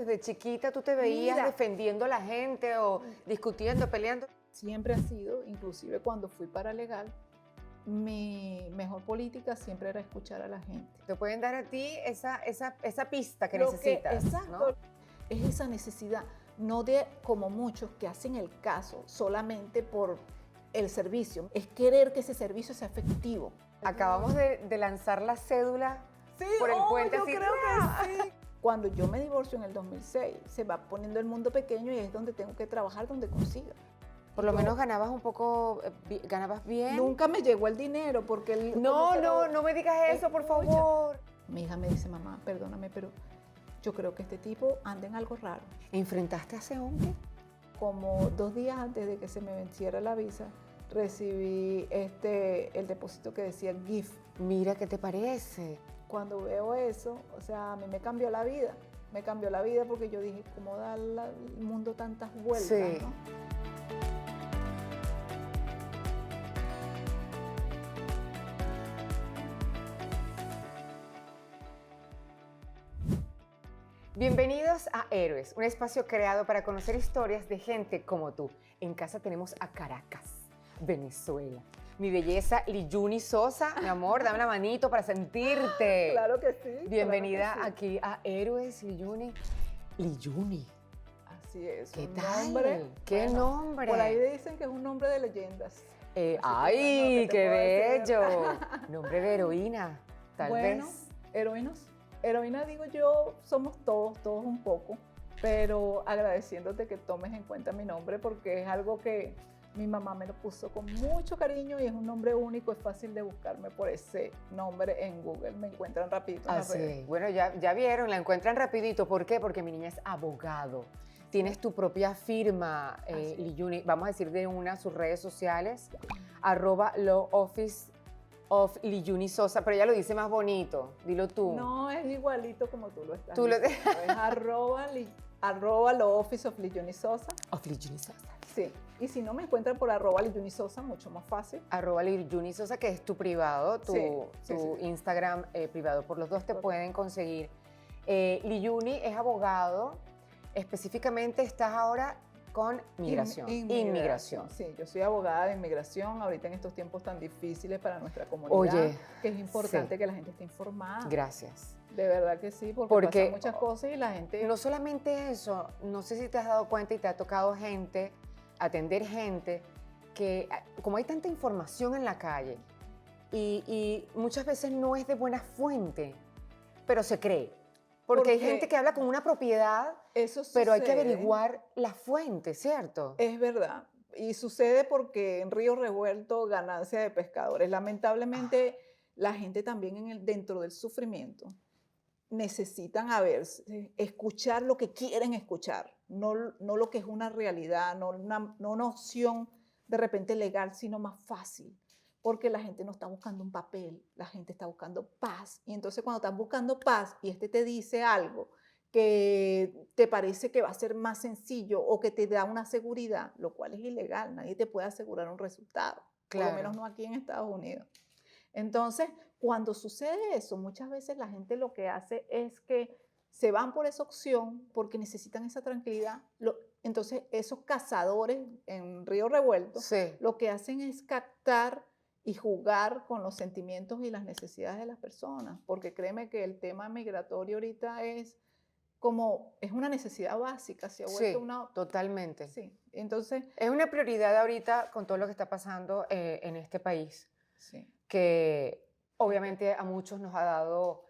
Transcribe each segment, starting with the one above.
desde chiquita tú te veías Mira. defendiendo a la gente o discutiendo, peleando? Siempre ha sido, inclusive cuando fui paralegal, mi mejor política siempre era escuchar a la gente. Te pueden dar a ti esa pista que Lo necesitas, exacto, ¿no? es esa necesidad, no de como muchos que hacen el caso solamente por el servicio, es querer que ese servicio sea efectivo. Acabamos de lanzar la cédula Sí, por el puente yo así, creo ¡ah! que sí. Cuando yo me divorcio en el 2006, se va poniendo el mundo pequeño y es donde tengo que trabajar, donde consiga. Por lo Yo menos ganabas un poco, ganabas bien. Nunca me llegó el dinero porque el... No, como que no, lo- no me digas eso, por Escucha. favor. Mi hija me dice, mamá, perdóname, pero yo creo que este tipo anda en algo raro. ¿Enfrentaste a ese hombre? Como 2 días antes de que se me venciera la visa, recibí el depósito que decía GIF. Mira, ¿qué te parece? Cuando veo eso, o sea, a mí me cambió la vida. Me cambió la vida porque yo dije, ¿cómo da el mundo tantas vueltas? Sí. ¿No? Bienvenidos a Héroes, un espacio creado para conocer historias de gente como tú. En casa tenemos a Caracas, Venezuela. Mi belleza, Liyuni Sosa, mi amor, dame la manito para sentirte. Claro que sí. Bienvenida claro que sí. aquí a Héroes, Liyuni. Liyuni, Así es. ¿qué un tal? nombre, ¿Qué bueno, nombre? Por ahí dicen que es un nombre de leyendas. Así que, ¡Ay, bueno, ¿qué te qué puedo bello! decir? Nombre de heroína, tal Bueno, vez. heroínas. Heroína digo yo, somos todos un poco, pero agradeciéndote que tomes en cuenta mi nombre porque es algo que mi mamá me lo puso con mucho cariño y es un nombre único, es fácil de buscarme por ese nombre en Google, me encuentran rapidito en las Así redes. es. Bueno, ya vieron, la encuentran rapidito. ¿Por qué? Porque mi niña es abogado. Tienes tu propia firma, Así es. Liyuni. Vamos a decir de una sus redes sociales, @Law Office of Liyuni Sosa, pero ella lo dice más bonito. Dilo tú. No, es igualito como tú lo estás Tú lo- diciendo, es arroba lo office of Liyuni Sosa. Of Liyuni Sosa. Sí, y si no me encuentran por arroba Liyuni Sosa, mucho más fácil. @Liyuni Sosa, que es tu privado, tu Sí, tu sí. Instagram privado. Por los dos te Correcto. pueden conseguir. Liyuni es abogado. Específicamente estás ahora con migración. Inmigración. Sí, yo soy abogada de inmigración, ahorita en estos tiempos tan difíciles para nuestra comunidad, Oye, que es importante sí. que la gente esté informada. Gracias. De verdad que sí, Porque pasan muchas cosas y la gente... No solamente eso, no sé si te has dado cuenta y te ha tocado gente, atender gente, que como hay tanta información en la calle y muchas veces no es de buena fuente, pero se cree. Porque hay Porque gente que habla con una propiedad, eso pero hay que sucede, averiguar la fuente, ¿cierto? Es verdad. Y sucede porque en Río Revuelto, ganancia de pescadores. Lamentablemente, la gente también dentro del sufrimiento necesitan escuchar lo que quieren escuchar, no lo que es una realidad, no una opción de repente legal, sino más fácil. Porque la gente no está buscando un papel, la gente está buscando paz. Y entonces cuando estás buscando paz y te dice algo que te parece que va a ser más sencillo o que te da una seguridad, lo cual es ilegal, nadie te puede asegurar un resultado, por Claro. lo menos no aquí en Estados Unidos. Entonces, cuando sucede eso, muchas veces la gente lo que hace es que se van por esa opción porque necesitan esa tranquilidad. Entonces, esos cazadores en Río Revuelto Sí. lo que hacen es captar y jugar con los sentimientos y las necesidades de las personas, porque créeme que el tema migratorio ahorita es una necesidad básica, se ha vuelto Sí, una... totalmente. Sí, entonces... Es una prioridad ahorita con todo lo que está pasando en este país, Sí. que obviamente a muchos nos ha dado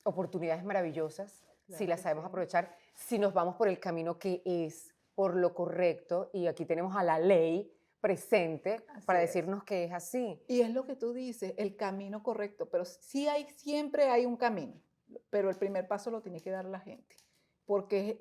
oportunidades maravillosas, Claro si las que sabemos sí. aprovechar, si nos vamos por el camino que es, por lo correcto, y aquí tenemos a la ley presente Así para es. decirnos que es así. Y es lo que tú dices, el camino correcto, pero siempre hay un camino, pero el primer paso lo tiene que dar la gente. Porque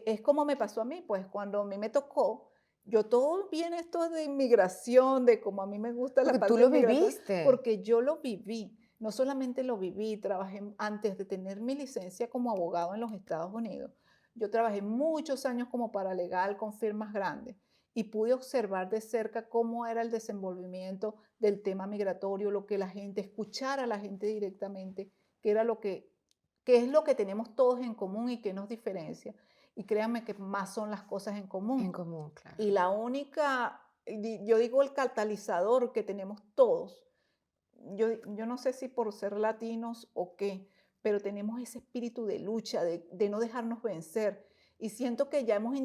es como me pasó a mí, pues cuando a mí me tocó, yo todo viene esto de inmigración, de como a mí me gusta la Porque parte tú lo migratoria, viviste. porque yo lo viví. No solamente lo viví, trabajé antes de tener mi licencia como abogado en los Estados Unidos. Yo trabajé muchos años como paralegal con firmas grandes y pude observar de cerca cómo era el desenvolvimiento del tema migratorio, lo que la gente, escuchar a la gente directamente, que era lo que qué es lo que tenemos todos en común y qué nos diferencia. Y créanme que más son las cosas en En común. común, claro. Y la única, yo digo el catalizador que tenemos todos, yo no sé si por ser latinos o qué, pero tenemos ese espíritu de lucha, de no dejarnos vencer. Y siento que ya hemos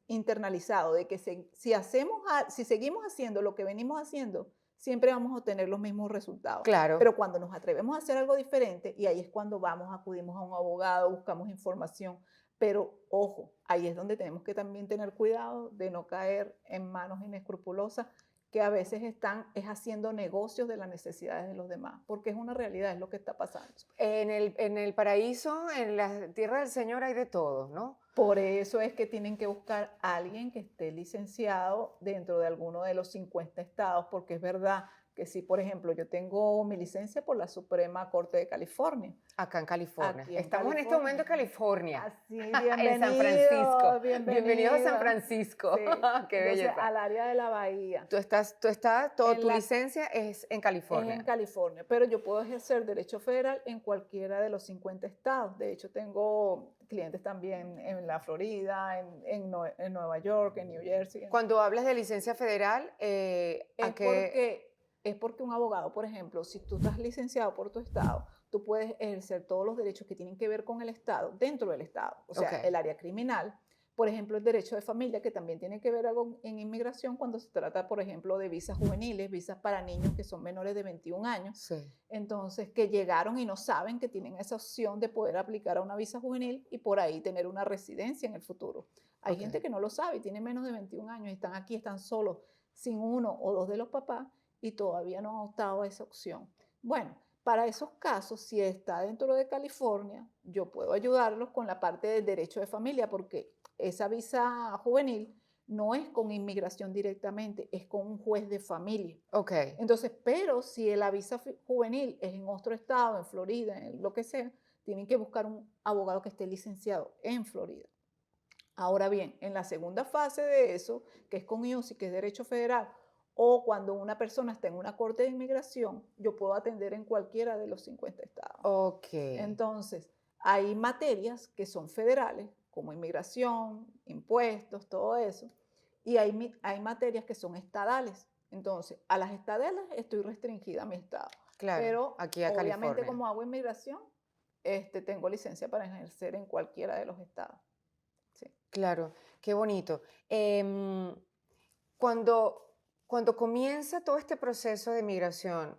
internalizado de que si seguimos haciendo lo que venimos haciendo, siempre vamos a obtener los mismos resultados. Claro. Pero cuando nos atrevemos a hacer algo diferente, y ahí es cuando vamos, acudimos a un abogado, buscamos información. Pero ojo, ahí es donde tenemos que también tener cuidado de no caer en manos inescrupulosas que a veces están haciendo negocios de las necesidades de los demás, porque es una realidad, es lo que está pasando. En el paraíso, en la tierra del Señor hay de todo, ¿no? Por eso es que tienen que buscar a alguien que esté licenciado dentro de alguno de los 50 estados, porque es verdad que si, por ejemplo, yo tengo mi licencia por la Suprema Corte de California. Acá en California. Aquí en Estamos en este momento en California. Así, En San Francisco. Bienvenidos a San bienvenido. Francisco. Sí. Qué Entonces, belleza. al área de la bahía. Tu licencia es en California. Es en California, pero yo puedo ejercer derecho federal en cualquiera de los 50 estados. De hecho, tengo clientes también en la Florida, en Nueva York, en New Jersey. Cuando hablas de licencia federal, Es porque un abogado, por ejemplo, si tú estás licenciado por tu estado, tú puedes ejercer todos los derechos que tienen que ver con el estado dentro del estado. O sea, Ok. el área criminal, por ejemplo, el derecho de familia, que también tiene que ver algo en inmigración cuando se trata, por ejemplo, de visas juveniles, visas para niños que son menores de 21 años. Sí. Entonces, que llegaron y no saben que tienen esa opción de poder aplicar a una visa juvenil y por ahí tener una residencia en el futuro. Hay Ok. gente que no lo sabe y tiene menos de 21 años y están aquí, están solos, sin uno o dos de los papás y todavía no han optado a esa opción. Bueno, para esos casos, si está dentro de California, yo puedo ayudarlos con la parte del derecho de familia porque esa visa juvenil no es con inmigración directamente, es con un juez de familia. Ok. Entonces, pero si la visa juvenil es en otro estado, en Florida, en lo que sea, tienen que buscar un abogado que esté licenciado en Florida. Ahora bien, en la segunda fase de eso, que es con IUCI, que es derecho federal, o cuando una persona está en una corte de inmigración, yo puedo atender en cualquiera de los 50 estados. Ok. Entonces, hay materias que son federales, como inmigración, impuestos, todo eso, y hay materias que son estadales. Entonces, a las estadales estoy restringida a mi estado. Claro. Pero Aquí a obviamente California. como hago inmigración, tengo licencia para ejercer en cualquiera de los estados. Sí. Claro, qué bonito. Cuando comienza todo este proceso de migración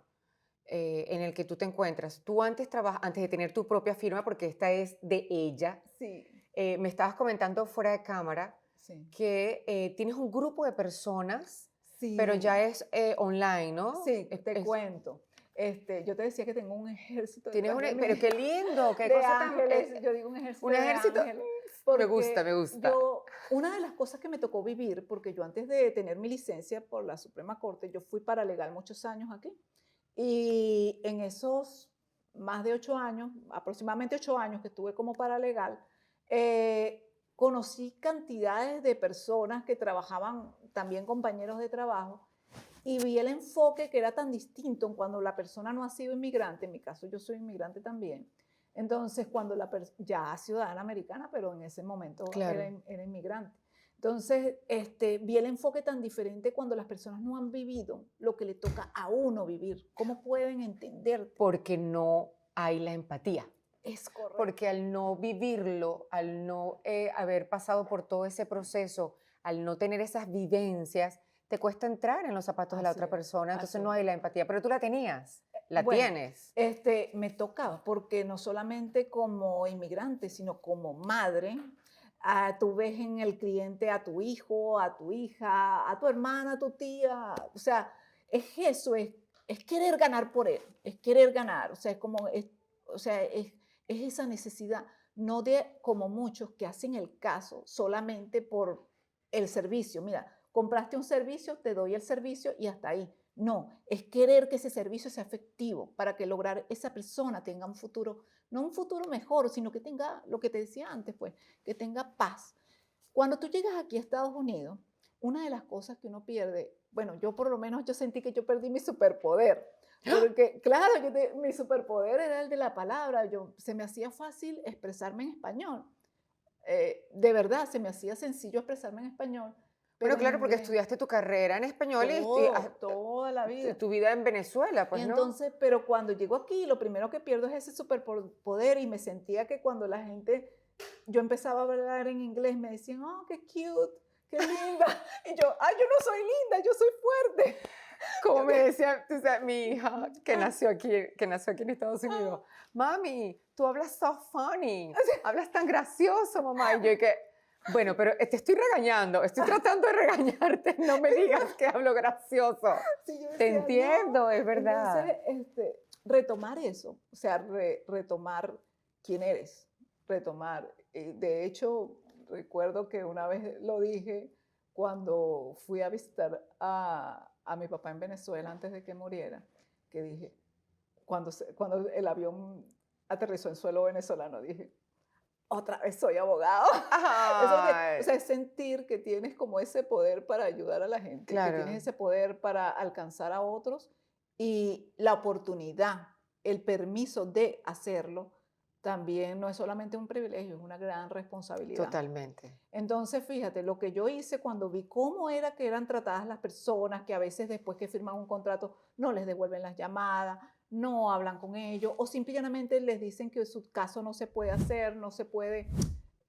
en el que tú te encuentras, tú antes de tener tu propia firma, porque esta es de ella, Sí, me estabas comentando fuera de cámara sí. que tienes un grupo de personas, Sí. pero ya es online, ¿no? Sí, te cuento. Yo te decía que tengo un ejército Tienes detrás de mí pero qué lindo, qué de cosa tan... ángeles. Yo digo un ejército un de ejército, ángeles. me gusta, me gusta. Una de las cosas que me tocó vivir, porque yo antes de tener mi licencia por la Suprema Corte, yo fui paralegal muchos años aquí. Y en esos más de 8 años, aproximadamente 8 años que estuve como paralegal, conocí cantidades de personas que trabajaban, también compañeros de trabajo, y vi el enfoque que era tan distinto cuando la persona no ha sido inmigrante, en mi caso yo soy inmigrante también, entonces cuando ya ciudadana americana, pero en ese momento Claro. era inmigrante. Entonces vi el enfoque tan diferente cuando las personas no han vivido lo que le toca a uno vivir. ¿Cómo pueden entender? Porque no hay la empatía. Es correcto. Porque al no vivirlo, al no haber pasado por todo ese proceso, al no tener esas vivencias, te cuesta entrar en los zapatos de la Así otra es, persona, entonces así no es. hay la empatía, pero tú la tenías, la Bueno, tienes. me tocaba, porque no solamente como inmigrante, sino como madre, tú ves en el cliente a tu hijo, a tu hija, a tu hermana, a tu tía, o sea, es eso, es querer ganar por él, es querer ganar, o sea, es esa necesidad, no de como muchos que hacen el caso solamente por el servicio. Mira, compraste un servicio, te doy el servicio y hasta ahí. No, es querer que ese servicio sea efectivo para que lograr esa persona tenga un futuro, no un futuro mejor, sino que tenga lo que te decía antes, pues, que tenga paz. Cuando tú llegas aquí a Estados Unidos, una de las cosas que uno pierde, bueno, yo por lo menos yo sentí que yo perdí mi superpoder, Porque, claro, mi superpoder era el de la palabra. Se me hacía fácil expresarme en español. De verdad, se me hacía sencillo expresarme en español, Bueno, pero en claro, porque inglés, estudiaste tu carrera en español toda la vida. tu vida en Venezuela, Y pues, ¿no? entonces, pero cuando llego aquí, lo primero que pierdo es ese superpoder y me sentía que cuando la gente, yo empezaba a hablar en inglés, me decían, oh, qué cute, qué linda. Y yo, ay, yo no soy linda, yo soy fuerte. Como Yo me que- decía, tú sabes, mi hija ah, que nació aquí en Estados Unidos, ah. mami, tú hablas so funny, hablas tan gracioso, mamá. Y yo que, bueno, pero te estoy regañando, estoy tratando de regañarte, no me digas que hablo gracioso. Sí, yo Te decía, no. entiendo, es Entonces, verdad. retomar eso, o sea, retomar quién eres, retomar. De hecho, recuerdo que una vez lo dije cuando fui a visitar a mi papá en Venezuela antes de que muriera, que dije, cuando el avión aterrizó en suelo venezolano, dije, otra vez soy abogado. O Ay, sea, es sentir que tienes como ese poder para ayudar a la gente, que tienes claro, ese poder para alcanzar a otros y la oportunidad, el permiso de hacerlo, también no es solamente un privilegio, es una gran responsabilidad. totalmente. Entonces, fíjate, lo que yo hice cuando vi cómo era que eran tratadas las personas, que a veces después que firman un contrato no les devuelven las llamadas, no hablan con ellos, o simplemente les dicen que su caso no se puede hacer, no se puede,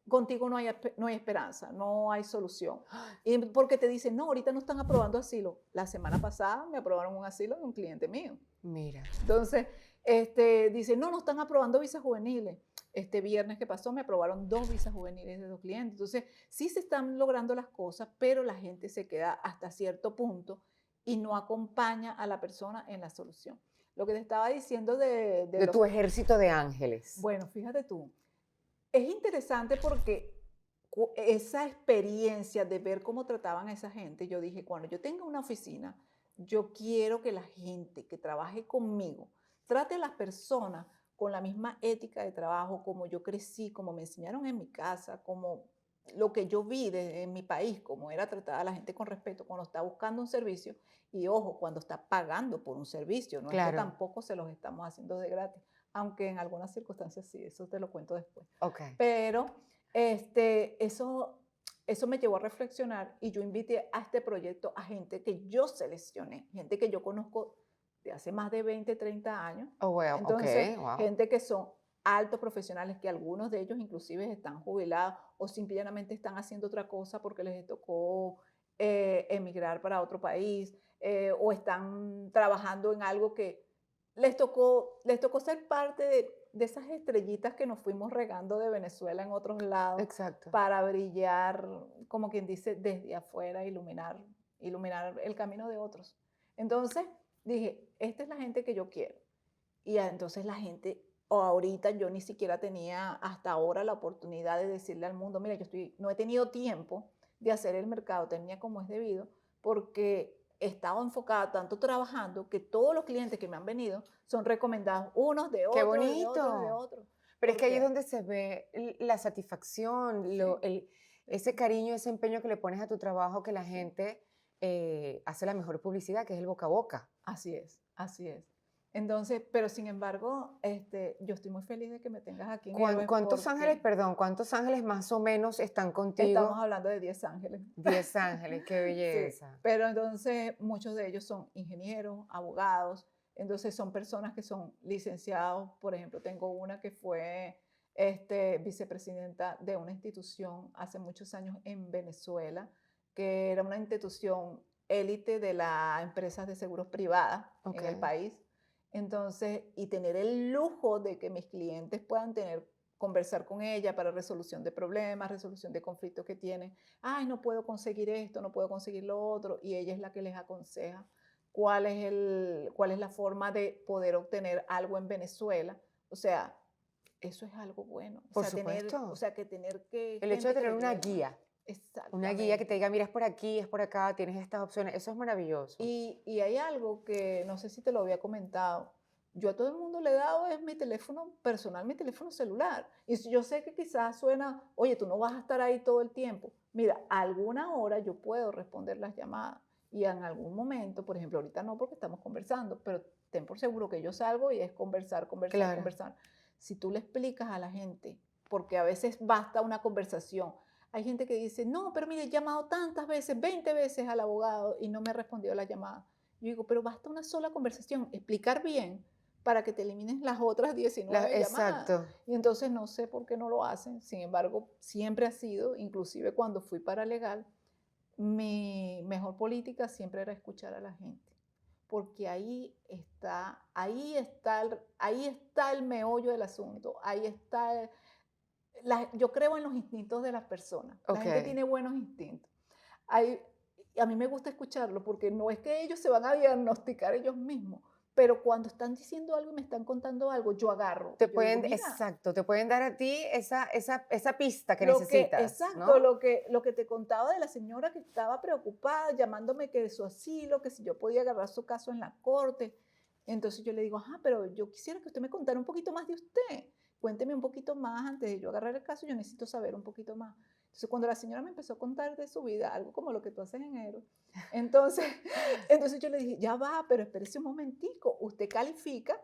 contigo no hay esperanza, no hay solución. Y porque te dicen, no, ahorita no están aprobando asilo. La semana pasada me aprobaron un asilo de un cliente mío. Mira, Entonces, dice, no, no están aprobando visas juveniles. Este viernes que pasó me aprobaron 2 visas juveniles de 2 clientes. Entonces, sí se están logrando las cosas, pero la gente se queda hasta cierto punto y no acompaña a la persona en la solución. Lo que te estaba diciendo de de los... tu ejército de ángeles. Bueno, fíjate tú, es interesante porque esa experiencia de ver cómo trataban a esa gente, yo dije, cuando yo tenga una oficina, yo quiero que la gente que trabaje conmigo trate a las personas con la misma ética de trabajo, como yo crecí, como me enseñaron en mi casa, como lo que yo vi en mi país, como era tratada a la gente con respeto cuando está buscando un servicio y ojo, cuando está pagando por un servicio, no es que Claro, tampoco se los estamos haciendo de gratis, aunque en algunas circunstancias sí, eso te lo cuento después. ok. Pero eso me llevó a reflexionar y yo invité a este proyecto a gente que yo seleccioné, gente que yo conozco de hace más de 20, 30 años. Oh, well, ok, Entonces, wow. gente que son altos profesionales, que algunos de ellos inclusive están jubilados o simplemente están haciendo otra cosa porque les tocó emigrar para otro país o están trabajando en algo que les tocó ser parte de esas estrellitas que nos fuimos regando de Venezuela en otros lados Exacto. para brillar, como quien dice, desde afuera, iluminar el camino de otros. Entonces dije, esta es la gente que yo quiero. Y entonces la gente, o ahorita yo ni siquiera tenía hasta ahora la oportunidad de decirle al mundo, mira, no he tenido tiempo de hacer el mercado, tenía como es debido, porque he estado enfocada tanto trabajando que todos los clientes que me han venido son recomendados unos de Qué otros, de otros, de bonito. otros. Pero es que ahí es Porque donde se ve la satisfacción, sí, ese sí, cariño, ese empeño que le pones a tu trabajo, que la sí. gente hace la mejor publicidad, que es el boca a boca. Así es, así es. Entonces, pero sin embargo, yo estoy muy feliz de que me tengas aquí en Héroes ¿Cuántos ángeles, porque perdón, cuántos ángeles más o menos están estamos contigo? hablando de 10 ángeles. 10 ángeles, qué Sí, belleza. pero entonces muchos de ellos son ingenieros, abogados, entonces son personas que son licenciados. Por ejemplo, tengo una que fue vicepresidenta de una institución hace muchos años en Venezuela, que era una institución élite de las empresas de seguros privadas Ok. en el país. Entonces, y tener el lujo de que mis clientes puedan conversar con ella para resolución de problemas, resolución de conflictos que tienen. Ay, no puedo conseguir esto, no puedo conseguir lo otro, y ella es la que les aconseja cuál es la forma de poder obtener algo en Venezuela. O sea, eso es algo bueno. O Por sea, o supuesto. sea, que tener que El hecho de gente que tener le lleve la mano. una guía que te Exactamente. diga, mira, es por aquí, es por acá, tienes estas opciones, eso es maravilloso. Y hay algo que no sé si te lo había comentado. Yo a todo el mundo le he dado es mi teléfono personal, mi teléfono celular. Y si yo sé que quizás suena, oye, tú no vas a estar ahí todo el tiempo. Mira, a alguna hora yo puedo responder las llamadas. Y en algún momento, por ejemplo, ahorita no porque estamos conversando, pero ten por seguro que yo salgo y es conversar, conversar, Claro. conversar. Si tú le explicas a la gente, porque a veces basta una conversación. Hay gente que dice, no, pero mire, he llamado tantas veces, 20 veces al abogado y no me ha respondido la llamada. Yo digo, pero basta una sola conversación, explicar bien para que te elimines las otras 19 llamadas. Exacto. Y entonces no sé por qué no lo hacen. Sin embargo, siempre ha sido, inclusive cuando fui paralegal, mi mejor política siempre era escuchar a la gente, porque ahí está el meollo del asunto, ahí está, yo creo en los instintos de las personas, la gente Ok. tiene buenos instintos. Hay, a mí me gusta escucharlo porque no es que ellos se van a diagnosticar ellos mismos, pero cuando están diciendo algo y me están contando algo, yo agarro. Te Yo digo, pueden, mira, exacto, te pueden dar a ti esa pista que lo que, necesitas, exacto, ¿no? lo que te contaba de la señora que estaba preocupada, llamándome que de su asilo, que si yo podía agarrar su caso en la corte. Entonces yo le digo, ajá, pero yo quisiera que usted me contara un poquito más de usted. Cuénteme un poquito más antes de yo agarrar el caso, yo necesito saber un poquito más. Entonces cuando la señora me empezó a contar de su vida, algo como lo que tú haces en enero, entonces, entonces yo le dije, ya va, pero espérese un momentico, usted califica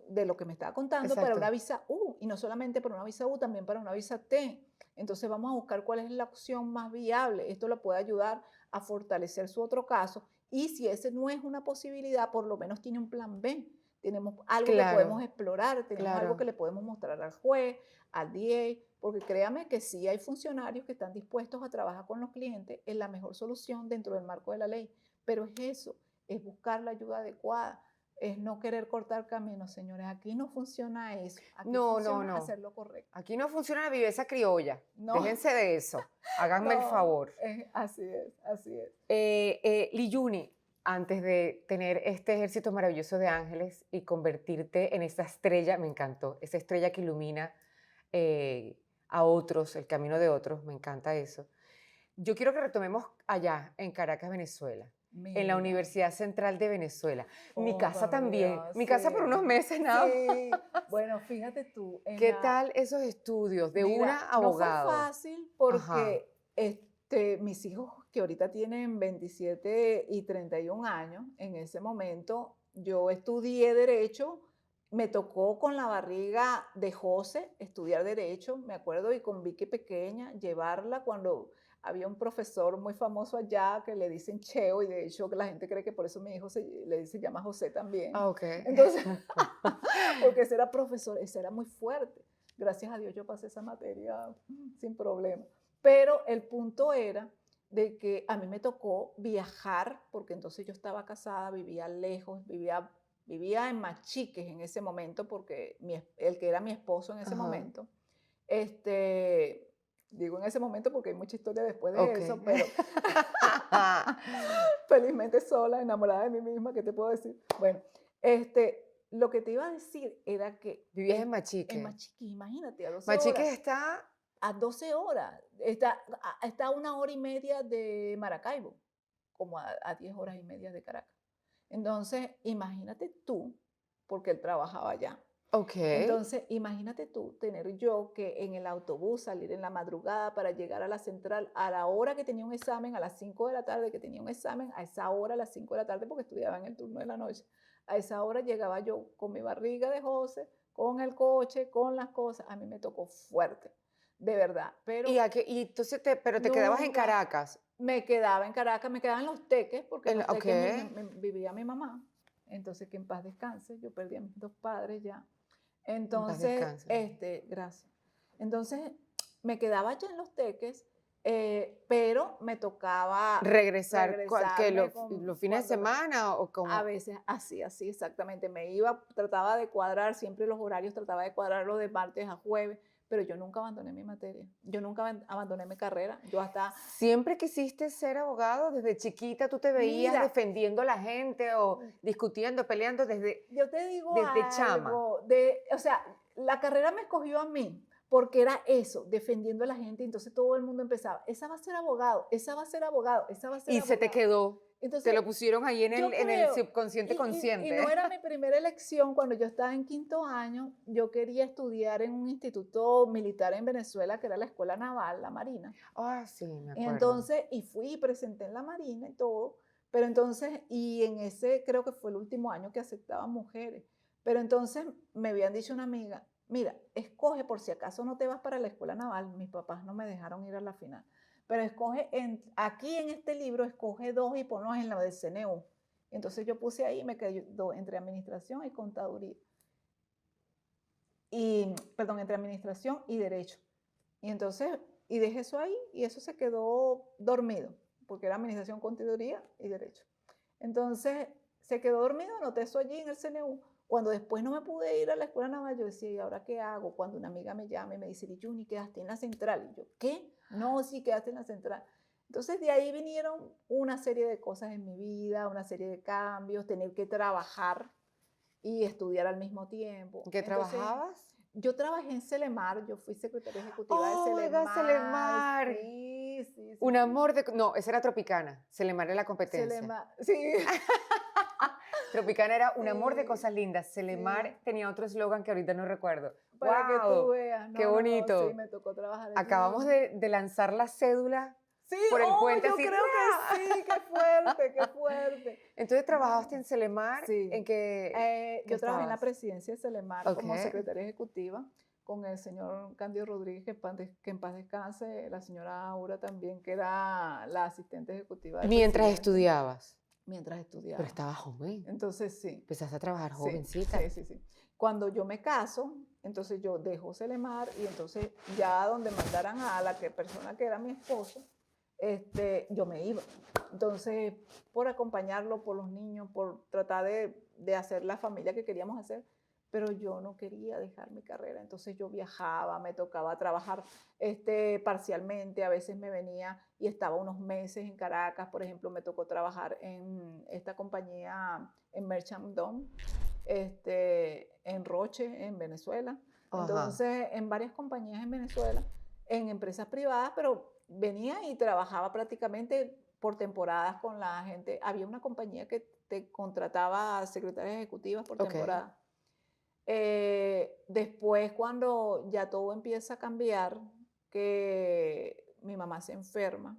de lo que me estaba contando, para Exacto. una visa U, y no solamente para una visa U, también para una visa T. Entonces vamos a buscar cuál es la opción más viable. Esto le puede ayudar a fortalecer su otro caso, y si ese no es una posibilidad, por lo menos tiene un plan B. Tenemos algo que podemos Claro, explorar, tenemos algo que claro. le podemos mostrar al juez, al DA, porque créame que sí hay funcionarios que están dispuestos a trabajar con los clientes en la mejor solución dentro del marco de la ley. Pero es eso, es buscar la ayuda adecuada, es no querer cortar caminos, señores. Aquí no funciona eso. Aquí No, no, funciona no. hacer lo correcto. Aquí no funciona la viveza criolla. No, Déjense de eso. Háganme el no, favor. así es, así es. Liyuni, antes de tener este ejército maravilloso de ángeles y convertirte en esa estrella, me encantó, esa estrella que ilumina a otros, el camino de otros, me encanta eso. Yo quiero que retomemos allá, en Caracas, Venezuela, en la Mira, Universidad Central de Venezuela. Mi oh, casa por también, Dios, mi casa por unos sí, meses nada sí. más. Bueno, fíjate tú, ¿Qué tal esos estudios de mira, una no fue abogado? fácil Ajá, porque mis hijos que ahorita tienen 27 y 31 años, en ese momento yo estudié Derecho, me tocó con la barriga de José estudiar Derecho, me acuerdo, y con Vicky pequeña, llevarla cuando había un profesor muy famoso allá que le dicen Cheo, y de hecho que la gente cree que por eso mi hijo se llama José también. ok. Entonces, porque ese era profesor, ese era muy fuerte. Gracias a Dios yo pasé esa materia sin problema. Pero el punto era de que a mí me tocó viajar, porque entonces yo estaba casada, vivía lejos, vivía en Machiques en ese momento, porque el que era mi esposo en ese Ajá, momento, digo en ese momento porque hay mucha historia después de ok. eso, pero felizmente sola, enamorada de mí misma, ¿qué te puedo decir? Bueno, lo que te iba a decir era que Vivías en en Machique. Machiquí, imagínate, a 12 Machique horas, está, a 12 horas, está a 1 hora y media de Maracaibo, como a 10 horas y media de Caracas. Entonces, imagínate tú, porque él trabajaba allá. ok. Entonces, imagínate tú tener yo que en el autobús salir en la madrugada para llegar a la central a la hora que tenía un examen, a las 5 de la tarde que tenía un examen, a esa hora, a las 5 de la tarde, porque estudiaba en el turno de la noche, a esa hora llegaba yo con mi barriga de José, con el coche, con las cosas. A mí me tocó fuerte, de verdad, Y, pero y entonces pero te quedabas en nunca Caracas. me quedaba en Caracas, me quedaba en Los Teques, porque en Los Ok. Teques vivía mi mamá. Entonces, que en paz descanse, yo perdí a mis dos padres ya. En paz Entonces, descanse. gracias. Entonces, me quedaba allá en Los Teques, pero me tocaba Regresar, que regresarme los fines de cuando semana o a como, veces así exactamente. Me iba, trataba de cuadrar siempre los horarios, trataba de cuadrarlos de martes a jueves, pero yo nunca abandoné mi materia. Yo nunca abandoné mi carrera. Yo hasta, ¿siempre quisiste ser abogado? ¿Desde chiquita tú te veías mira, defendiendo a la gente o discutiendo, peleando yo te digo desde chama? algo, o sea, la carrera me escogió a mí porque era eso, defendiendo a la gente, y entonces todo el mundo empezaba, esa va a ser abogado, esa va a ser abogado, esa va a ser Y se te abogado. quedó. Entonces, Te lo pusieron ahí en yo en el creo, subconsciente y consciente. no era mi primera elección. Cuando yo estaba en quinto año, yo quería estudiar en un instituto militar en Venezuela, que era la Escuela Naval, la Marina. Ah, sí, me Y acuerdo. entonces, y fui y presenté en la Marina y todo, pero entonces, y en ese creo que fue el último año que aceptaban mujeres, pero entonces me habían dicho una amiga, mira, escoge por si acaso no te vas para la Escuela Naval, mis papás no me dejaron ir a la final, pero escoge, aquí en este libro, escoge dos y ponlos en la del CNU. Entonces yo puse ahí, me quedó entre administración y contaduría. Y, perdón, entre administración y derecho. Y entonces, y dejé eso ahí y eso se quedó dormido, porque era administración, contaduría y derecho. Entonces, se quedó dormido, anoté eso allí en el CNU. Cuando después no me pude ir a la escuela naval, yo decía, ¿y ahora qué hago? Cuando una amiga me llama y me dice, Juni, quedaste en la central. Y yo, ¿qué? No, sí, quedaste en la central. Entonces, de ahí vinieron una serie de cosas en mi vida, una serie de cambios, tener que trabajar y estudiar al mismo tiempo. ¿En qué Entonces, trabajabas? yo trabajé en Celemar, yo fui secretaria ejecutiva de ¡Oiga, Celemar. Celemar! Sí, sí, Un sí, amor sí. de... No, esa era Tropicana. Celemar era la competencia. Celemar, sí, Tropicana era un amor de sí, cosas lindas. Celemar sí. tenía otro eslogan que ahorita no recuerdo. Para que tú ¡Wow! veas. ¡Qué No, no, no, sí, bonito! me tocó trabajar Acabamos allí. de lanzar la cédula Sí, por el oh, puente yo así. creo que sí, qué fuerte, qué fuerte. Entonces, ¿trabajaste No, en Celemar? ¿En sí. qué Yo trabajé en la estabas? presidencia de Celemar Ok. como secretaria ejecutiva con el señor Cándido Rodríguez, que en paz descanse, la señora Aura también, que era la asistente ejecutiva del Mientras presidente, estudiabas. mientras Pero estudiaba. estabas joven. Entonces, sí, Empezaste a trabajar sí, jovencita. sí, sí, sí. Cuando yo me caso, entonces yo dejo Celemar y entonces ya donde mandaran a la persona que era mi esposo, yo me iba. Entonces, por acompañarlo, por los niños, por tratar de hacer la familia que queríamos hacer, pero yo no quería dejar mi carrera. Entonces yo viajaba, me tocaba trabajar parcialmente, a veces me venía y estaba unos meses en Caracas, por ejemplo, me tocó trabajar en esta compañía, en Merchant Dome, en Roche, en Venezuela. Ajá. Entonces, en varias compañías en Venezuela, en empresas privadas, pero venía y trabajaba prácticamente por temporadas con la gente. Había una compañía que te contrataba secretarias ejecutivas por Ok. temporada. Después, cuando ya todo empieza a cambiar, que mi mamá se enferma,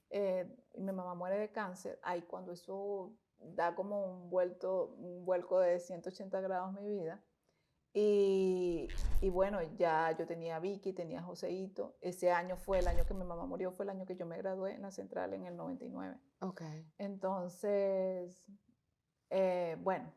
y mi mamá muere de cáncer, ahí cuando eso da como un vuelco de 180 grados mi vida. Y bueno, ya yo tenía a Vicky, tenía a Joseito. Ese año fue el año que mi mamá murió, fue el año que yo me gradué en la central en el 99. Ok. Entonces, bueno,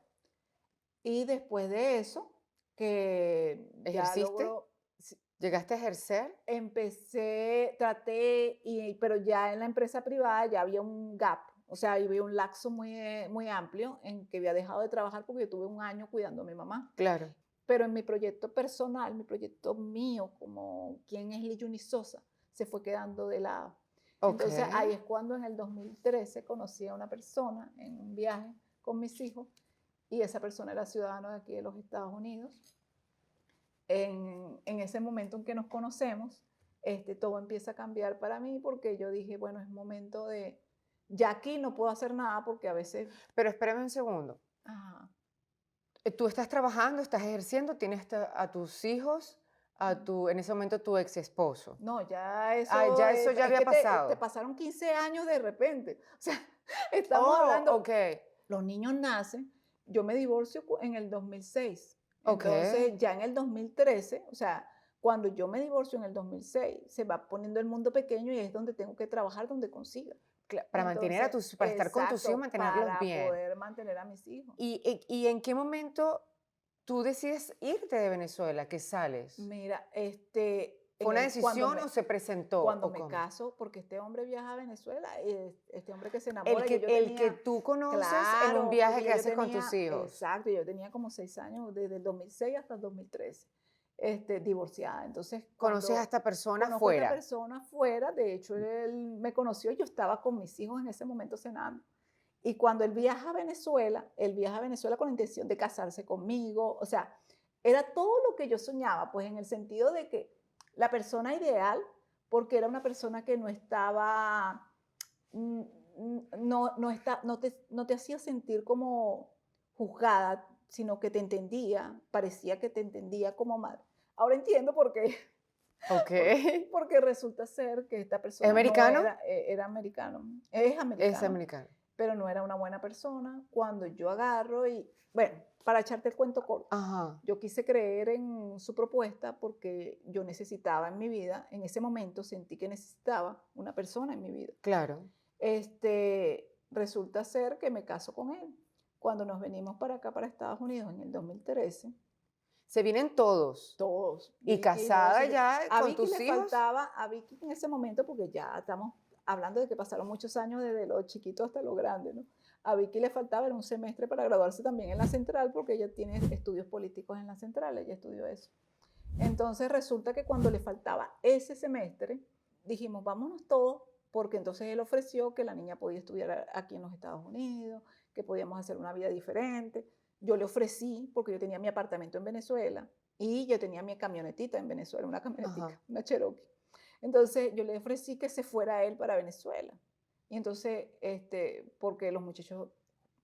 y después de eso, que ya ¿Ejerciste? logro, sí, ¿Llegaste a ejercer? empecé, traté, pero ya en la empresa privada ya había un gap, o sea, había un lapso muy amplio en que había dejado de trabajar porque yo tuve un año cuidando a mi mamá. Claro. Pero en mi proyecto personal, mi proyecto mío, como quién es Liyuni Sosa, se fue quedando de lado. Ok. Entonces ahí es cuando en el 2013 conocí a una persona en un viaje con mis hijos y esa persona era ciudadano de aquí de los Estados Unidos. En ese momento en que nos conocemos, todo empieza a cambiar para mí porque yo dije, bueno, es momento de, ya aquí no puedo hacer nada porque a veces, Pero espérame un segundo. ajá, Tú estás trabajando, estás ejerciendo, tienes a tus hijos, en ese momento tu ex esposo. no, ya Ah, eso ya eso ya es había que te pasado. pasaron 15 años de repente. O sea, estamos Oh, hablando, ok. los niños nacen, yo me divorcio en el 2006. Ok. Entonces, ya en el 2013, o sea, cuando yo me divorcio en el 2006, se va poniendo el mundo pequeño y es donde tengo que trabajar, donde consiga. Para mantener a Entonces, tus, para estar con tus hijos, exacto, mantenerlos para bien. poder mantener a mis hijos. ¿Y en qué momento tú decides irte de Venezuela, que sales? Mira, ¿Fue una decisión o se presentó cuando o me cómo? caso, porque este hombre viaja a Venezuela, este hombre que se El enamora, que, yo el que tenía, tú conoces en un claro, viaje porque que ya yo haces con tenía, tus hijos. exacto, yo tenía como 6 años, desde el 2006 hasta el 2013, divorciada. Entonces, Conoces a cuando esta persona conozco a esta fuera. persona fuera, de hecho, él me conoció, yo estaba con mis hijos en ese momento cenando. Y cuando él viaja a Venezuela con la intención de casarse conmigo, o sea, era todo lo que yo soñaba, pues en el sentido de que la persona ideal, porque era una persona que no estaba, no te hacía sentir como juzgada, sino que te entendía, parecía que te entendía como madre. Ahora entiendo por qué, Ok. porque resulta ser que esta ¿Es persona no americano? era americano, es Es americano, americano. pero no era una buena persona. Cuando yo agarro y, bueno, para echarte el cuento corto, Ajá, yo quise creer en su propuesta porque yo necesitaba en mi vida, en ese momento sentí que necesitaba una persona en mi vida. claro. Resulta ser que me caso con él. Cuando nos venimos para acá, para Estados Unidos, en el 2013, Se vienen todos. todos, Y Vicky, casada José, ya a con Vicky tus le hijos. faltaba, a Vicky en ese momento, porque ya estamos hablando de que pasaron muchos años desde lo chiquito hasta lo grande, ¿no? A Vicky le faltaba, era un semestre para graduarse también en la central, porque ella tiene estudios políticos en la central, ella estudió eso. Entonces resulta que cuando le faltaba ese semestre, dijimos, vámonos todos, porque entonces él ofreció que la niña podía estudiar aquí en los Estados Unidos, que podíamos hacer una vida diferente. Yo le ofrecí, porque yo tenía mi apartamento en Venezuela y yo tenía mi camionetita en Venezuela, una camionetica, Ajá. una Cherokee. Entonces yo le ofrecí que se fuera él para Venezuela. Y entonces, porque los muchachos,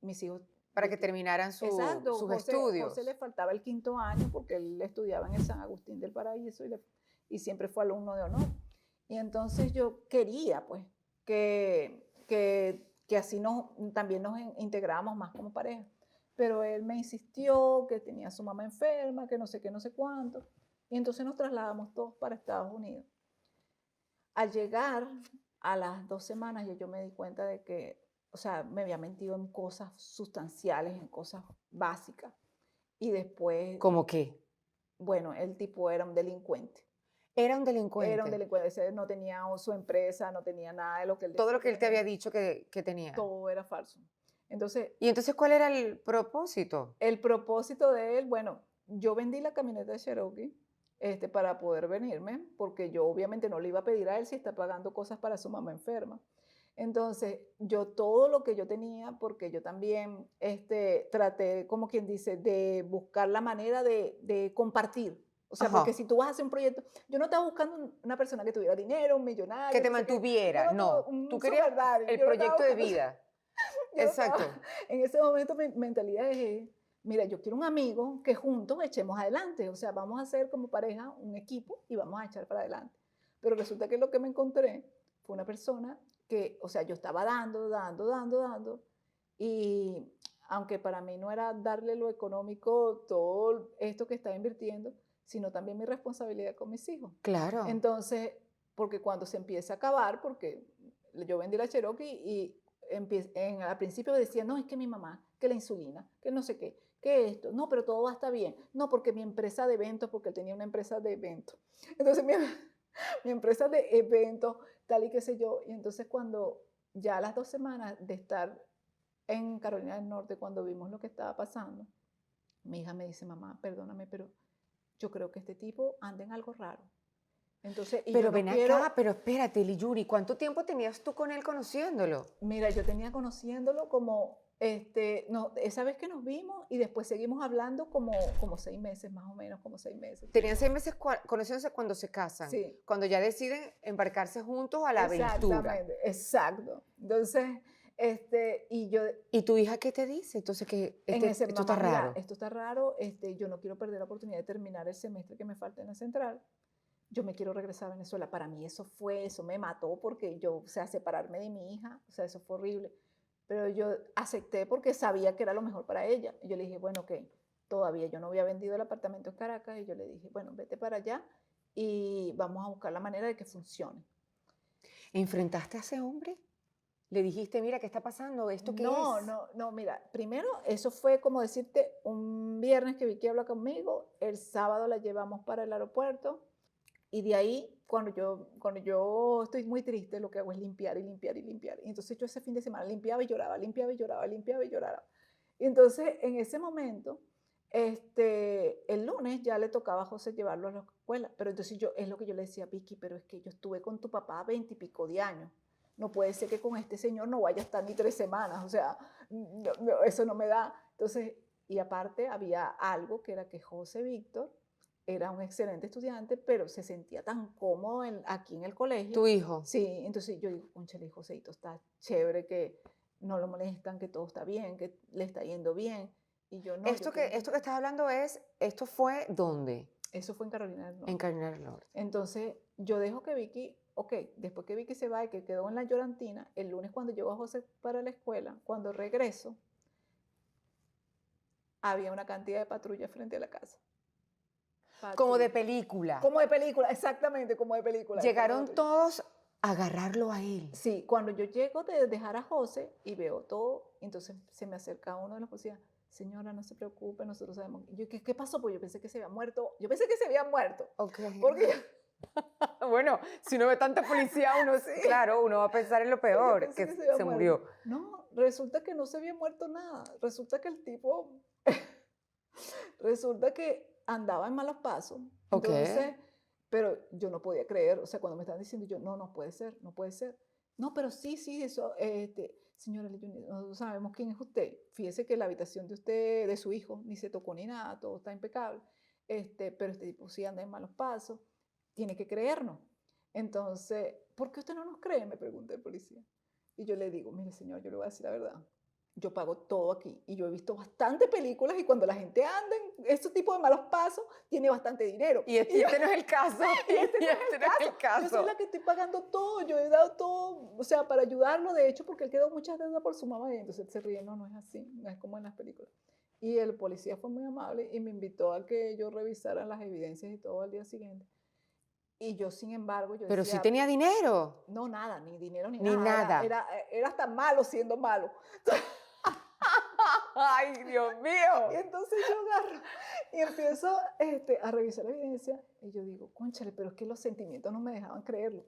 mis hijos, Para que terminaran exacto, sus José le estudios. faltaba el 5.º año porque él estudiaba en el San Agustín del Paraíso y siempre fue alumno de honor. Y entonces yo quería, pues, que así también nos integráramos más como pareja. Pero él me insistió que tenía a su mamá enferma, que no sé qué, no sé cuánto. Y entonces nos trasladamos todos para Estados Unidos. Al llegar a las 2 semanas, yo me di cuenta de que, o sea, me había mentido en cosas sustanciales, en cosas básicas. Y después, ¿Cómo qué? bueno, el tipo era un delincuente. Era un Era un delincuente. delincuente, ese no tenía su empresa, no tenía nada de lo que él Todo decía lo que que él te había tenía. dicho que tenía. Todo era falso. Entonces, ¿Y entonces cuál era el propósito? el propósito de él, bueno, yo vendí la camioneta de Cherokee para poder venirme, porque yo obviamente no le iba a pedir a él si está pagando cosas para su mamá enferma. Entonces, yo todo lo que yo tenía, porque yo también traté, como quien dice, de buscar la manera de compartir. O sea, porque Ajá. si tú vas a hacer un proyecto, yo no estaba buscando una persona que tuviera dinero, un Que millonario, te no sé qué. Yo mantuviera. no estaba, No. Tú un querías sugar daddy, el yo no estaba proyecto de buscando, vida. yo no estaba, Exacto. en ese momento mi mentalidad es, mira, yo quiero un amigo que juntos echemos adelante. O sea, vamos a hacer como pareja un equipo y vamos a echar para adelante. Pero resulta que lo que me encontré fue una persona que, o sea, yo estaba dando, y aunque para mí no era darle lo económico, todo esto que estaba invirtiendo, sino también mi responsabilidad con mis hijos. Claro. Entonces, porque cuando se empieza a acabar, porque yo vendí la Cherokee y al principio decía, no, es que mi mamá, que la insulina, que no sé qué, que esto, no, pero todo va a estar bien, no, porque mi empresa de eventos, porque él tenía una empresa de eventos. Entonces, mi empresa de eventos, tal y qué sé yo. Y entonces cuando ya a las 2 semanas de estar en Carolina del Norte, cuando vimos lo que estaba pasando, mi hija me dice, mamá, perdóname, pero yo creo que este tipo anda en algo raro. Entonces, y yo Pero no ven acá, quiero, pero espérate, Liyuri, ¿cuánto tiempo tenías tú con él conociéndolo? mira, yo tenía conociéndolo como, no, esa vez que nos vimos y después seguimos hablando como 6 meses, más o menos, como 6 meses. Tenían 6 meses conociéndose cuando se casan, Sí, cuando ya deciden embarcarse juntos a la aventura. exactamente, exacto. Entonces, y yo ¿Y tu hija qué te dice? Entonces que en ese, esto está mamá, mira, raro. esto está raro, yo no quiero perder la oportunidad de terminar el semestre que me falta en la central. Yo me quiero regresar a Venezuela. Para mí eso me mató porque yo, o sea, separarme de mi hija, o sea, eso fue horrible. Pero yo acepté porque sabía que era lo mejor para ella. Y yo le dije, bueno, ok, todavía yo no había vendido el apartamento en Caracas y yo le dije, bueno, vete para allá y vamos a buscar la manera de que funcione. ¿Enfrentaste a ese hombre? ¿Le dijiste, mira, qué está pasando? ¿Esto qué No, es? no, no, mira, primero eso fue como decirte un viernes que Vicky habla conmigo, el sábado la llevamos para el aeropuerto y de ahí cuando yo estoy muy triste lo que hago es limpiar y limpiar y limpiar. Y entonces yo ese fin de semana limpiaba y lloraba, limpiaba y lloraba, limpiaba y lloraba. Y entonces en ese momento, el lunes ya le tocaba a José llevarlo a la escuela, pero entonces es lo que yo le decía a Vicky, pero es que yo estuve con tu papá 20 y pico de años. No puede ser que con este señor no vaya a estar ni 3 semanas, o sea, eso no me da. Entonces, y aparte había algo que era que José Víctor era un excelente estudiante, pero se sentía tan cómodo aquí en el colegio. ¿Tu hijo? Sí, entonces yo digo, cónchale, Joséito, está chévere, que no lo molestan, que todo está bien, que le está yendo bien. Y yo no, yo Esto quiero... que estás hablando ¿esto fue dónde? Eso fue en Carolina del Norte. En Carolina del Norte. Entonces, yo dejo que Vicky, ok, después que Vicky se va y que quedó en la llorantina, el lunes cuando llego a José para la escuela, cuando regreso, había una cantidad de patrullas frente a la casa. Como de película. Como de película, exactamente, como de película. Llegaron todos a agarrarlo a él. Sí, cuando yo llego de dejar a José y veo todo, entonces se me acerca uno de los policías. Señora, no se preocupe, nosotros sabemos. Yo, ¿qué pasó? Pues yo pensé que se había muerto. Yo pensé que se había muerto. Ok. Porque bueno, si uno ve tanta policía, uno, Sí. claro, uno va a pensar en lo peor, que se murió. No, resulta que no se había muerto nada. Resulta que el tipo, resulta que andaba en malos pasos. Ok. Entonces, pero yo no podía creer, o sea, cuando me están diciendo yo, no, no puede ser, no puede ser. No, pero sí, eso, señora, nosotros sabemos quién es usted. Fíjese que la habitación de usted, de su hijo, ni se tocó ni nada, todo está impecable. Pero este tipo sí anda en malos pasos, tiene que creernos. Entonces, ¿por qué usted no nos cree? Me pregunta el policía. Y yo le digo, mire señor, yo le voy a decir la verdad. Yo pago todo aquí y yo he visto bastantes películas y cuando la gente anda en ese tipo de malos pasos, tiene bastante dinero. Y este no es el caso. Y este no es el caso. Yo soy la que estoy pagando todo, yo he dado todo, o sea, para ayudarlo, de hecho, porque él quedó muchas deudas por su mamá y entonces él se ríe, no, no es así, no es como en las películas. Y el policía fue muy amable y me invitó a que yo revisara las evidencias y todo al día siguiente. Y yo, sin embargo, yo Pero decía, sí tenía dinero. no, nada, ni dinero ni Ni nada. nada. Era hasta malo siendo malo. ¡Ay, Dios mío! Y entonces yo agarro y empiezo a revisar la evidencia y yo digo, cónchale, pero es que los sentimientos no me dejaban creerlo.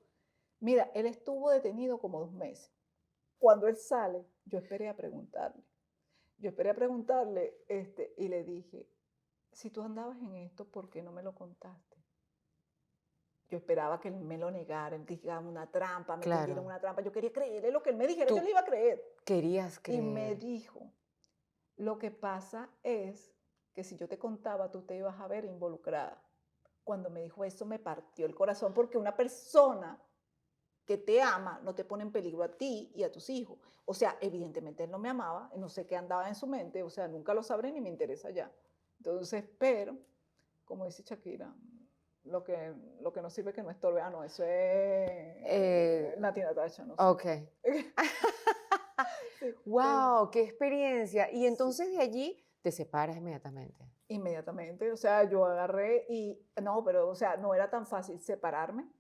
Mira, él estuvo detenido como 2 meses. Cuando él sale, yo esperé a preguntarle. Y le dije, si tú andabas en esto, ¿por qué no me lo contaste? Yo esperaba que él me lo negara, que dijera una trampa, me tendieron una trampa. Yo quería creerle lo que él me dijera, yo le iba a creer. Querías creer. Y me dijo, lo que pasa es que si yo te contaba, tú te ibas a ver involucrada. Cuando me dijo eso, me partió el corazón, porque una persona que te ama no te pone en peligro a ti y a tus hijos. O sea, evidentemente él no me amaba, no sé qué andaba en su mente, o sea, nunca lo sabré ni me interesa ya. Entonces, pero, como dice Shakira, lo que no sirve que no estorbe. Ah, no, eso es Nati Natasha, no sé. Ok. Sí, ¡Wow! ¡Qué experiencia! Y entonces de allí te separas inmediatamente. Inmediatamente, o sea, yo agarré y, no, pero, o sea, no era tan fácil separarme.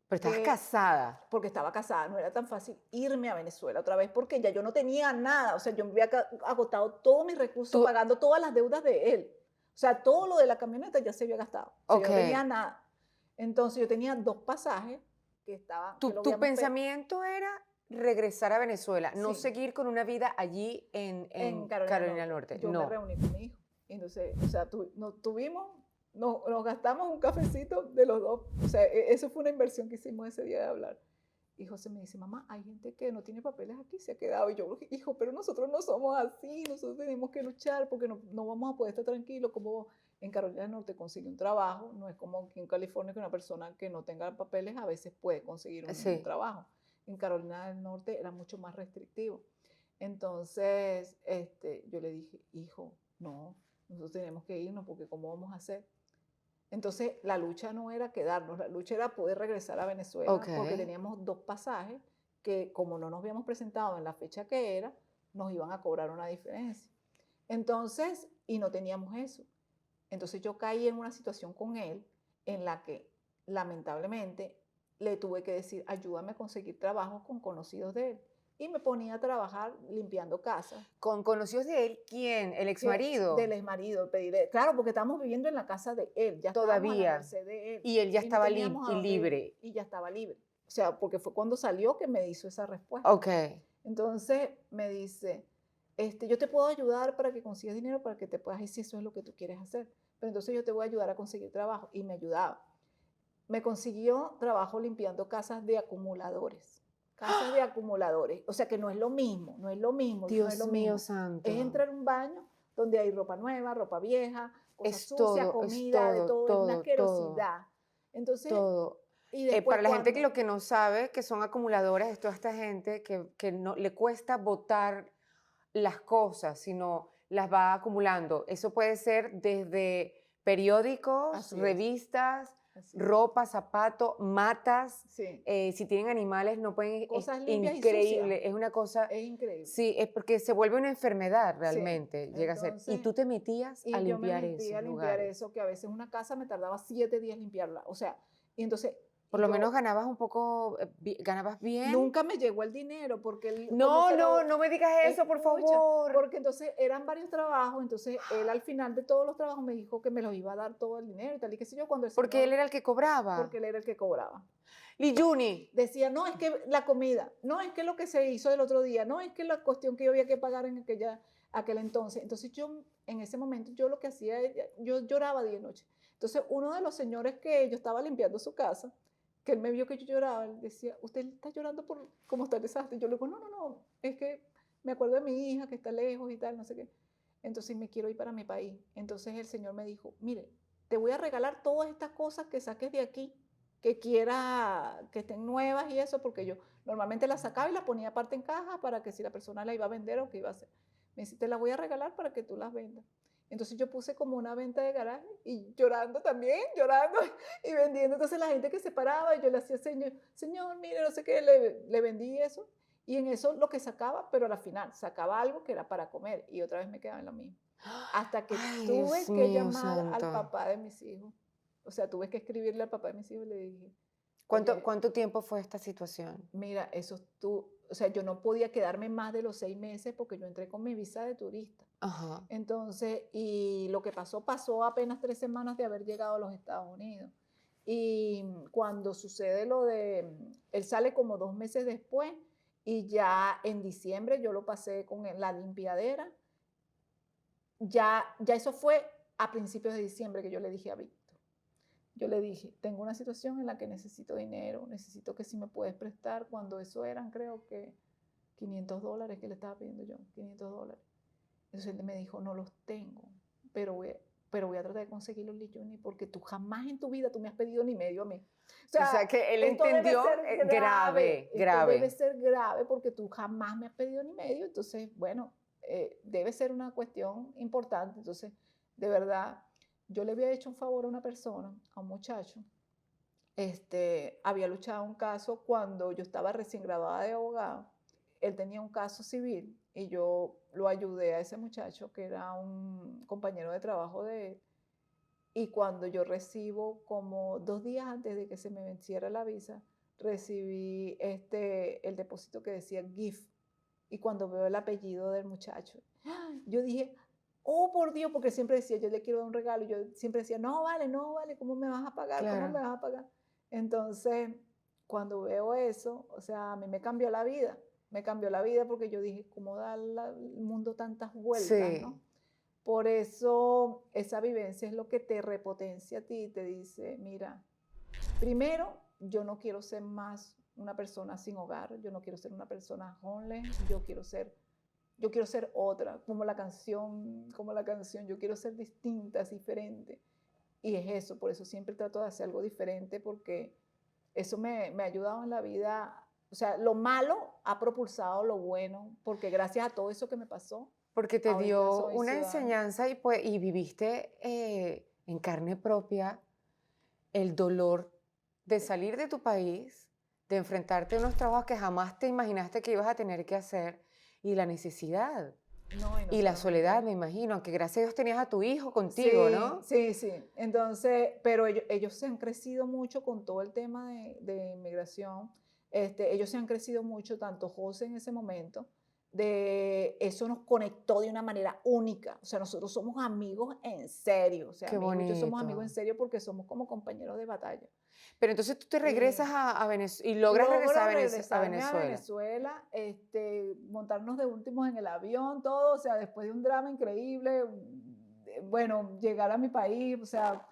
Pero estabas casada. Porque estaba casada, no era tan fácil irme a Venezuela otra vez porque ya yo no tenía nada, o sea, yo me había agotado todos mis recursos pagando todas las deudas de él. O sea, todo lo de la camioneta ya se había gastado. O sea, yo no tenía nada. Entonces yo tenía 2 pasajes que estaban... Tu pensamiento era regresar a Venezuela, no Sí. seguir con una vida allí en Carolina del Norte. Yo me reuní con mi hijo. Entonces, o sea, nos gastamos un cafecito de los dos. O sea, eso fue una inversión que hicimos ese día de hablar. Y José me dice, mamá, hay gente que no tiene papeles aquí, se ha quedado. Y yo, hijo, pero nosotros no somos así, nosotros tenemos que luchar porque no vamos a poder estar tranquilos. Como en Carolina del Norte consigue un trabajo, no es como aquí en California que una persona que no tenga papeles a veces puede conseguir un trabajo. En Carolina del Norte era mucho más restrictivo. Entonces, yo le dije, hijo, no, nosotros tenemos que irnos porque ¿cómo vamos a hacer? Entonces, la lucha no era quedarnos, la lucha era poder regresar a Venezuela, porque teníamos 2 pasajes que, como no nos habíamos presentado en la fecha que era, nos iban a cobrar una diferencia. Entonces, y no teníamos eso. Entonces, yo caí en una situación con él en la que, lamentablemente, le tuve que decir, ayúdame a conseguir trabajo con conocidos de él. Y me ponía a trabajar limpiando casas. ¿Con conocidos de él quién? ¿El exmarido? Del exmarido. Claro, porque estábamos viviendo en la casa de él. Ya todavía. A la merced de él. Y él ya estaba libre. Y ya estaba libre. O sea, porque fue cuando salió que me hizo esa respuesta. Ok. Entonces me dice, yo te puedo ayudar para que consigas dinero para que te puedas ir si eso es lo que tú quieres hacer. Pero entonces yo te voy a ayudar a conseguir trabajo. Y me ayudaba. Me consiguió trabajo limpiando casas de acumuladores. Casas de acumuladores. O sea que no es lo mismo, Dios mío santo. Es entrar a un baño donde hay ropa nueva, ropa vieja, cosa Es sucia, todo, es comida, de todo, todo, es una todo, todo, asquerosidad. Entonces, todo. y después Para la gente que cuando, lo que no sabe, que son acumuladoras, es toda esta gente que no le cuesta botar las cosas, sino las va acumulando. Eso puede ser desde periódicos, así es, revistas, así es, ropa, zapato, matas. sí, Si tienen animales, no pueden, es cosas limpias y sucias, increíble, es una cosa, es increíble. sí, es porque se vuelve una enfermedad Sí, realmente, llega a ser. Y entonces, tú te metías a y yo me limpiar metí a esos limpiar lugares. eso, que a veces una casa me tardaba 7 días limpiarla, o sea, y entonces, Por y lo menos yo, ganabas un poco, ganabas bien. nunca me llegó el dinero, porque él, como No, se no, lo, no me digas eso, por escucha, favor. porque entonces eran varios trabajos, entonces él al final de todos los trabajos me dijo que me los iba a dar todo el dinero y tal, y qué sé yo, cuando el Porque él señor, era el que cobraba. porque él era el que cobraba. Liyuni. Decía, no, es que la comida, no, es que lo que se hizo el otro día, no, es que la cuestión que yo había que pagar en aquel entonces. Entonces yo, en ese momento, yo lo que hacía, yo lloraba día y noche. Entonces uno de los señores que yo estaba limpiando su casa, que él me vio que yo lloraba, él decía, ¿usted está llorando por cómo está el desastre? Y yo le digo, no, no, no, es que me acuerdo de mi hija que está lejos y tal, no sé qué. Entonces me quiero ir para mi país. Entonces el señor me dijo, mire, te voy a regalar todas estas cosas que saques de aquí, que quiera que estén nuevas y eso, porque yo normalmente las sacaba y las ponía aparte en caja para que si la persona la iba a vender o qué iba a hacer. Me dice, te las voy a regalar para que tú las vendas. Entonces yo puse como una venta de garaje y llorando también, llorando y vendiendo. Entonces la gente que se paraba, yo le hacía, señor, mire, no sé qué, le vendí eso. Y en eso lo que sacaba, pero al final sacaba algo que era para comer y otra vez me quedaba en lo mismo. Hasta que Ay, Dios tuve que mío, llamar al santo. papá de mis hijos. O sea, tuve que escribirle al papá de mis hijos y le dije, ¿Cuánto, oye, cuánto tiempo fue esta situación? mira, o sea, yo no podía quedarme más de los 6 meses porque yo entré con mi visa de turista. Ajá. Entonces, y lo que pasó, pasó apenas 3 semanas de haber llegado a los Estados Unidos. Y cuando sucede lo de, él sale como 2 meses después y ya en diciembre yo lo pasé con la limpiadera. Ya eso fue a principios de diciembre que yo le dije a Víctor. Yo le dije, tengo una situación en la que necesito dinero, necesito que si me puedes prestar, cuando eso eran creo que $500 que le estaba pidiendo yo, $500. Entonces él me dijo, no los tengo, pero voy a tratar de conseguirlos, Liyuni, porque tú jamás en tu vida tú me has pedido ni medio a mí. O O sea sea, que él esto debe entendió ser grave, grave, esto debe grave. ser grave porque tú jamás me has pedido ni medio. Entonces, bueno, debe ser una cuestión importante. Entonces, de verdad, yo le había hecho un favor a una persona, a un muchacho. Había luchado un caso cuando yo estaba recién graduada de abogado. Él tenía un caso civil y yo lo ayudé a ese muchacho que era un compañero de trabajo de él. Y cuando yo recibo, como 2 días antes de que se me venciera la visa, recibí el depósito que decía GIF. Y cuando veo el apellido del muchacho, yo dije, oh, por Dios, porque siempre decía, yo le quiero dar un regalo. Y yo siempre decía, no vale, no vale, ¿cómo me vas a pagar? ¿Cómo me Claro. vas a pagar? Entonces, cuando veo eso, o sea, a mí me cambió la vida. Me cambió la vida porque yo dije, ¿cómo da el mundo tantas vueltas, Sí. no? Por eso esa vivencia es lo que te repotencia a ti y te dice, mira, primero, yo no quiero ser más una persona sin hogar, yo no quiero ser una persona homeless, yo quiero ser otra, como la canción, yo quiero ser distinta, diferente. Y es eso, por eso siempre trato de hacer algo diferente porque eso me ha ayudado en la vida. O sea, lo malo ha propulsado lo bueno, porque gracias a todo eso que me pasó, Porque te ahorita dio soy una ciudadana. enseñanza y, pues, y viviste en carne propia el dolor de Sí. salir de tu país, de enfrentarte a unos trabajos que jamás te imaginaste que ibas a tener que hacer y la necesidad No, y no y la soledad, solamente. me imagino, aunque gracias a Dios tenías a tu hijo contigo, Sí, ¿no? sí, sí. Entonces, pero ellos se han crecido mucho con todo el tema de inmigración. Ellos se han crecido mucho, tanto José en ese momento, de eso nos conectó de una manera única. O sea, nosotros somos amigos en serio. O sea, Qué mi hijo y yo somos amigos en bonito. serio porque somos como compañeros de batalla. Pero entonces tú te regresas Y a Venezuela y logras regresar logro a regresarme a Venezuela. Venezuela, montarnos de últimos en el avión, todo, o sea, después de un drama increíble, bueno, llegar a mi país, o sea,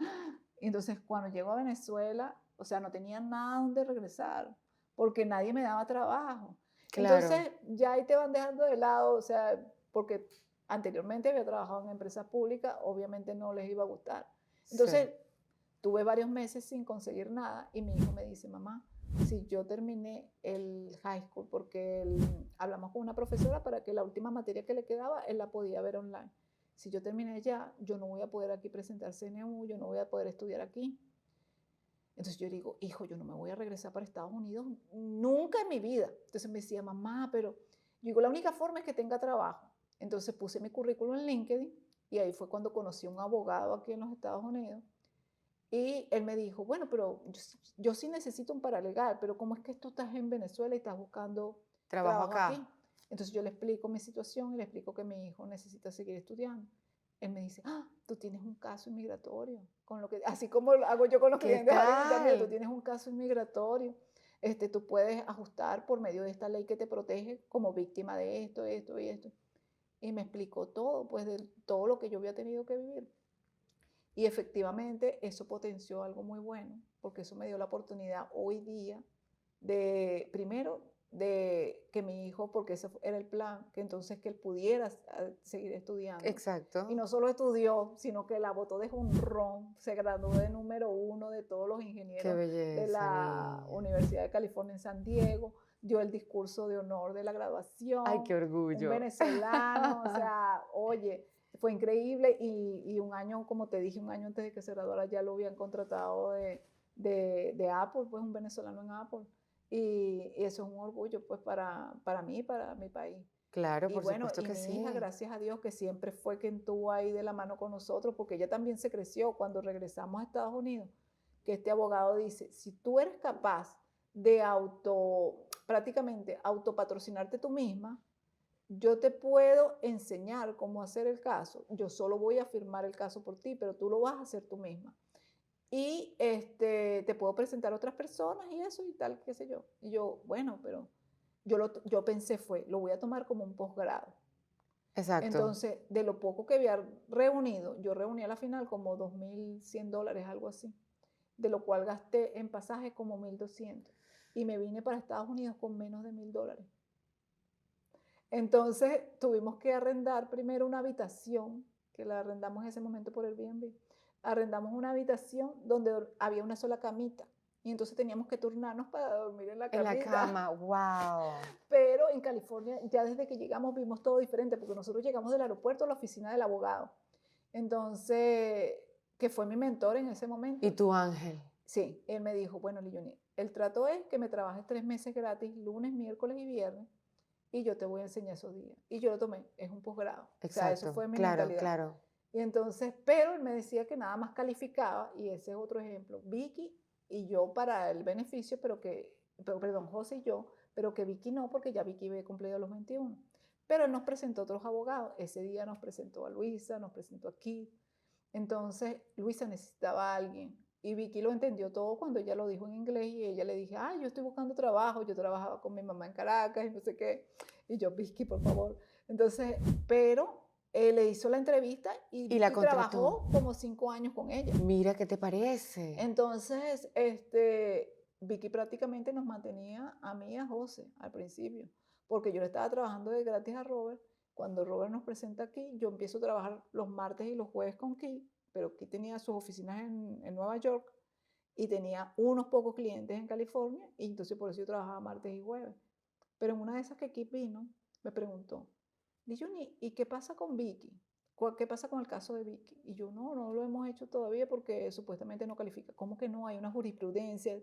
y entonces cuando llego a Venezuela, o sea, no tenía nada donde regresar, porque nadie me daba trabajo. Claro, Entonces ya ahí te van dejando de lado, o sea, porque anteriormente había trabajado en empresas públicas, obviamente no les iba a gustar. Entonces, tuve varios meses sin conseguir nada y mi hijo me dice, mamá, si yo terminé el high school, porque hablamos con una profesora para que la última materia que le quedaba, él la podía ver online. Si yo terminé ya, yo no voy a poder aquí presentar CNU, yo no voy a poder estudiar aquí. Entonces yo digo, hijo, yo no me voy a regresar para Estados Unidos nunca en mi vida. Entonces me decía, mamá, pero yo digo, la única forma es que tenga trabajo. Entonces puse mi currículum en LinkedIn y ahí fue cuando conocí a un abogado aquí en los Estados Unidos. Y él me dijo, bueno, pero yo sí necesito un paralegal, pero ¿cómo es que tú estás en Venezuela y estás buscando Trabajo acá. aquí? Entonces yo le explico mi situación y le explico que mi hijo necesita seguir estudiando. Él me dice, tú tienes un caso inmigratorio, así como hago yo con los clientes ahorita, mira, tú tienes un caso inmigratorio, tú puedes ajustar por medio de esta ley que te protege como víctima de esto, esto y esto. Y me explicó todo, pues de todo lo que yo había tenido que vivir. Y efectivamente eso potenció algo muy bueno, porque eso me dio la oportunidad hoy día de, primero, de que mi hijo, porque ese era el plan, que entonces que él pudiera seguir estudiando. Exacto. Y no solo estudió, sino que la botó de jonrón, se graduó de número 1 de todos los ingenieros de la Universidad de California en San Diego, dio el discurso de honor de la graduación. ¡Ay, qué orgullo! Un venezolano, o sea, oye, fue increíble y un año, como te dije, un año antes de que se graduara ya lo habían contratado de Apple, pues un venezolano en Apple. Y eso es un orgullo pues para mí, para mi país. Claro, y por bueno, supuesto que mi sí. hija, gracias a Dios, que siempre fue quien estuvo ahí de la mano con nosotros, porque ella también se creció cuando regresamos a Estados Unidos, que este abogado dice, si tú eres capaz de prácticamente autopatrocinarte tú misma, yo te puedo enseñar cómo hacer el caso, yo solo voy a firmar el caso por ti, pero tú lo vas a hacer tú misma. Y te puedo presentar a otras personas y eso y tal, qué sé yo. Y yo, bueno, pero yo pensé lo voy a tomar como un posgrado. Exacto. Entonces, de lo poco que había reunido, yo reuní a la final como $2,100, algo así, de lo cual gasté en pasaje como $1,200 y me vine para Estados Unidos con menos de $1,000. Entonces, tuvimos que arrendar primero una habitación, que la arrendamos en ese momento por Airbnb. Arrendamos una habitación donde había una sola camita. Y entonces teníamos que turnarnos para dormir en la camita. En la cama, wow. Pero en California, ya desde que llegamos, vimos todo diferente, porque nosotros llegamos del aeropuerto a la oficina del abogado. Entonces, que fue mi mentor en ese momento. ¿Y tu ángel? Sí, él me dijo, bueno, Liyoni, el trato es que me trabajes 3 meses gratis, lunes, miércoles y viernes, y yo te voy a enseñar esos días. Y yo lo tomé, es un posgrado. Exacto, o sea, eso fue mi mentalidad. Claro. Y entonces, pero él me decía que nada más calificaba, y ese es otro ejemplo, Vicky y yo para el beneficio, perdón, José y yo, pero que Vicky no, porque ya Vicky había cumplido los 21. Pero él nos presentó a otros abogados. Ese día nos presentó a Luisa, nos presentó a Keith. Entonces, Luisa necesitaba a alguien. Y Vicky lo entendió todo cuando ella lo dijo en inglés y ella le dije, yo estoy buscando trabajo, yo trabajaba con mi mamá en Caracas y no sé qué. Y yo, Vicky, por favor. Entonces, pero le hizo la entrevista y la trabajó como 5 años con ella. Mira, ¿qué te parece? Entonces, Vicky prácticamente nos mantenía a mí y a José al principio, porque yo le estaba trabajando de gratis a Robert. Cuando Robert nos presenta aquí, yo empiezo a trabajar los martes y los jueves con Keith, pero Keith tenía sus oficinas en Nueva York y tenía unos pocos clientes en California, y entonces por eso yo trabajaba martes y jueves. Pero en una de esas que Keith vino, me preguntó, Liyoni, ¿y qué pasa con Vicky? ¿Qué pasa con el caso de Vicky? Y yo, no lo hemos hecho todavía porque supuestamente no califica. ¿Cómo que no? Hay una jurisprudencia.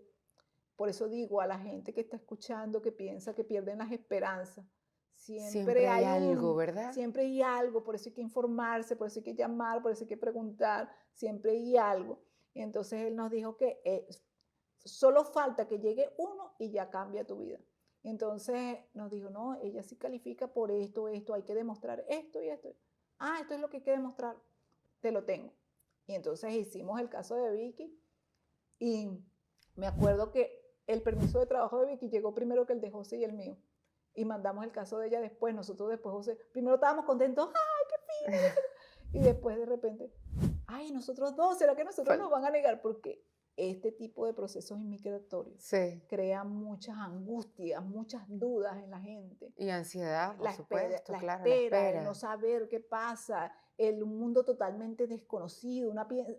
Por eso digo a la gente que está escuchando, que piensa que pierden las esperanzas. Siempre hay algo, ¿verdad? Siempre hay algo, por eso hay que informarse, por eso hay que llamar, por eso hay que preguntar, siempre hay algo. Y entonces él nos dijo que solo falta que llegue uno y ya cambia tu vida. Entonces nos dijo, no, ella sí califica por esto, hay que demostrar esto y esto. Esto es lo que hay que demostrar, te lo tengo. Y entonces hicimos el caso de Vicky y me acuerdo que el permiso de trabajo de Vicky llegó primero que el de José y el mío. Y mandamos el caso de ella después, nosotros después, José, primero estábamos contentos, ¡ay, qué fino! Y después de repente, nosotros dos, ¿será que nosotros nos van a negar? Porque este tipo de procesos inmigratorios Sí. crea muchas angustias, muchas dudas en la gente. Y ansiedad, por La supuesto, la claro, la espera, el espera. no saber qué pasa, un mundo totalmente desconocido.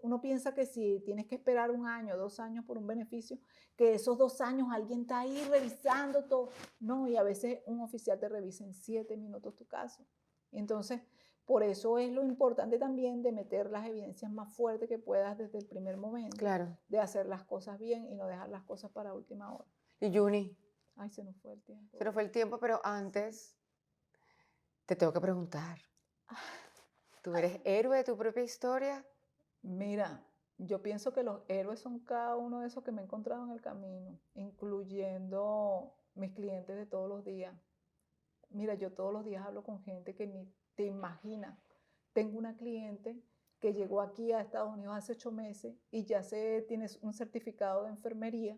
Uno piensa que si tienes que esperar 1 año, 2 años por un beneficio, que esos 2 años alguien está ahí revisando todo. No, y a veces un oficial te revisa en 7 minutos tu caso. Entonces, por eso es lo importante también de meter las evidencias más fuertes que puedas desde el primer momento, Claro. de hacer las cosas bien y no dejar las cosas para última hora. Y Juni, Ay, se nos fue el tiempo. se nos fue el tiempo, pero antes te tengo que preguntar. ¿Tú eres héroe de tu propia historia? Mira, yo pienso que los héroes son cada uno de esos que me he encontrado en el camino, incluyendo mis clientes de todos los días. Mira, yo todos los días hablo con gente que ni te imaginas. Tengo una cliente que llegó aquí a Estados Unidos hace 8 meses y ya tiene un certificado de enfermería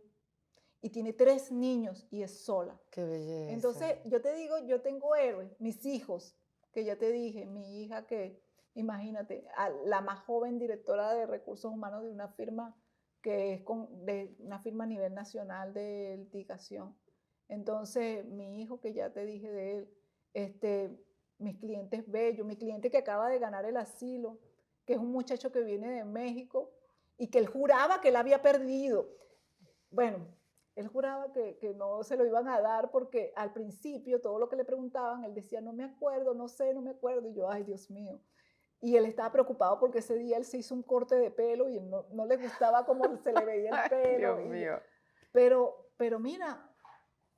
y tiene 3 niños y es sola. Qué belleza. Entonces, yo te digo, yo tengo héroes, mis hijos, que ya te dije, mi hija que, imagínate, la más joven directora de recursos humanos de una firma que es de una firma a nivel nacional de litigación. Entonces, mi hijo, que ya te dije de él, mis clientes bellos, mi cliente que acaba de ganar el asilo, que es un muchacho que viene de México y que él juraba que él había perdido. Bueno, él juraba que no se lo iban a dar porque al principio todo lo que le preguntaban, él decía, no me acuerdo, no sé, no me acuerdo. Y yo, ay, Dios mío. Y él estaba preocupado porque ese día él se hizo un corte de pelo y él no le gustaba cómo se le veía el pelo. Dios mío. Pero mira,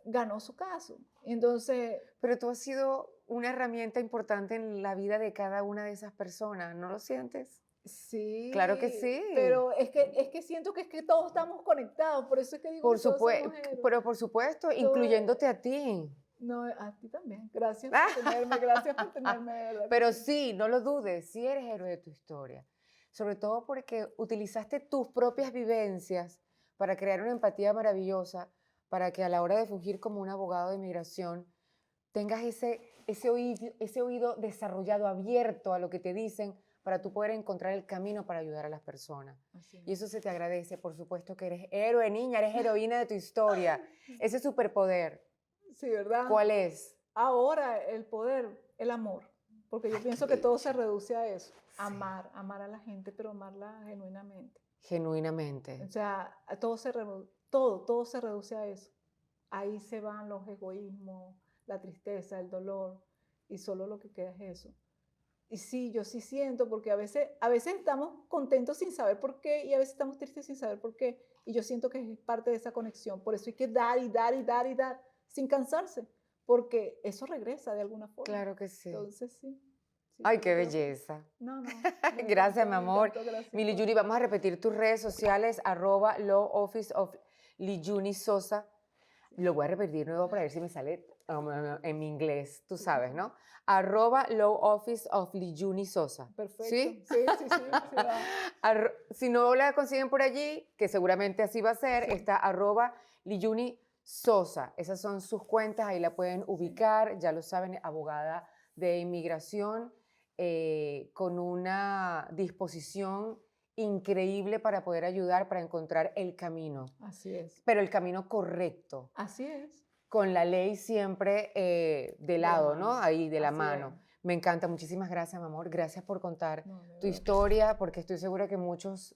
ganó su caso. Entonces... Pero tú has sido una herramienta importante en la vida de cada una de esas personas, ¿no lo sientes? Sí. Claro que sí. Pero es que siento que es que todos estamos conectados, por eso es que digo Por que todos supuesto, somos héroes. pero por supuesto, incluyéndote a ti. No, a ti también. Gracias por tenerme, gracias por tenerme, de verdad. Pero sí, no lo dudes, sí eres héroe de tu historia. Sobre todo porque utilizaste tus propias vivencias para crear una empatía maravillosa, para que a la hora de fungir como un abogado de inmigración tengas ese oído desarrollado, abierto a lo que te dicen, para tú poder encontrar el camino para ayudar a las personas. Y eso se te agradece, por supuesto que eres héroe, niña, eres heroína de tu historia. Ese superpoder, sí, ¿verdad? ¿cuál es? Ahora el poder, el amor, porque yo pienso que todo se reduce a eso, sí. amar a la gente, pero amarla genuinamente. Genuinamente. O sea, todo se reduce a eso. Ahí se van los egoísmos, la tristeza, el dolor, y solo lo que queda es eso. Y sí, yo sí siento, porque a veces estamos contentos sin saber por qué, y a veces estamos tristes sin saber por qué, y yo siento que es parte de esa conexión. Por eso hay que dar y dar y dar y dar, sin cansarse, porque eso regresa de alguna forma. Claro que sí. Entonces, sí. Ay, qué belleza. No. Gracias, mi amor. Mili Yuni, vamos a repetir tus redes sociales, @Law Office of Lijuni Sosa. Lo voy a repetir de nuevo para ver si me sale en mi inglés, tú sabes, ¿no? @Law Office of Lijuni Sosa. Perfecto. ¿Sí? Sí. Si no la consiguen por allí, que seguramente así va a ser, Sí. está @Lijuni Sosa. Esas son sus cuentas, ahí la pueden ubicar, ya lo saben, abogada de inmigración, con una disposición increíble para poder ayudar, para encontrar el camino. Así es. Pero el camino correcto. Así es. Con la ley siempre de lado, ¿no? Ahí, de la Así mano. es. Me encanta. Muchísimas gracias, mi amor. Gracias por contar No, de tu verdad. historia, porque estoy segura que muchos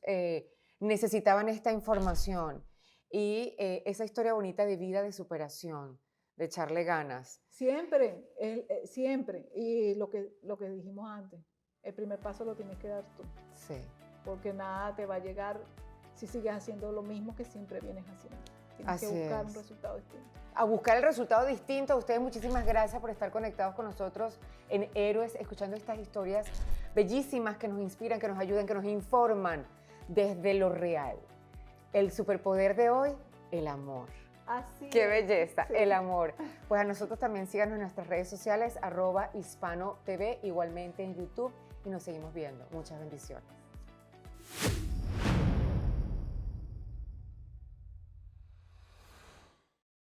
necesitaban esta información. Y esa historia bonita de vida, de superación, de echarle ganas. Siempre, siempre. Y lo que dijimos antes, el primer paso lo tienes que dar tú, Sí. porque nada te va a llegar si sigues haciendo lo mismo que siempre vienes haciendo. Tienes Así que buscar un es. resultado distinto. A buscar el resultado distinto. A ustedes muchísimas gracias por estar conectados con nosotros en Héroes, escuchando estas historias bellísimas que nos inspiran, que nos ayudan, que nos informan desde lo real. El superpoder de hoy, el amor. Así ¡Qué es. belleza! Sí. El amor. Pues a nosotros también síganos en nuestras redes sociales, @HispanoTV, igualmente en YouTube, y nos seguimos viendo. Muchas bendiciones.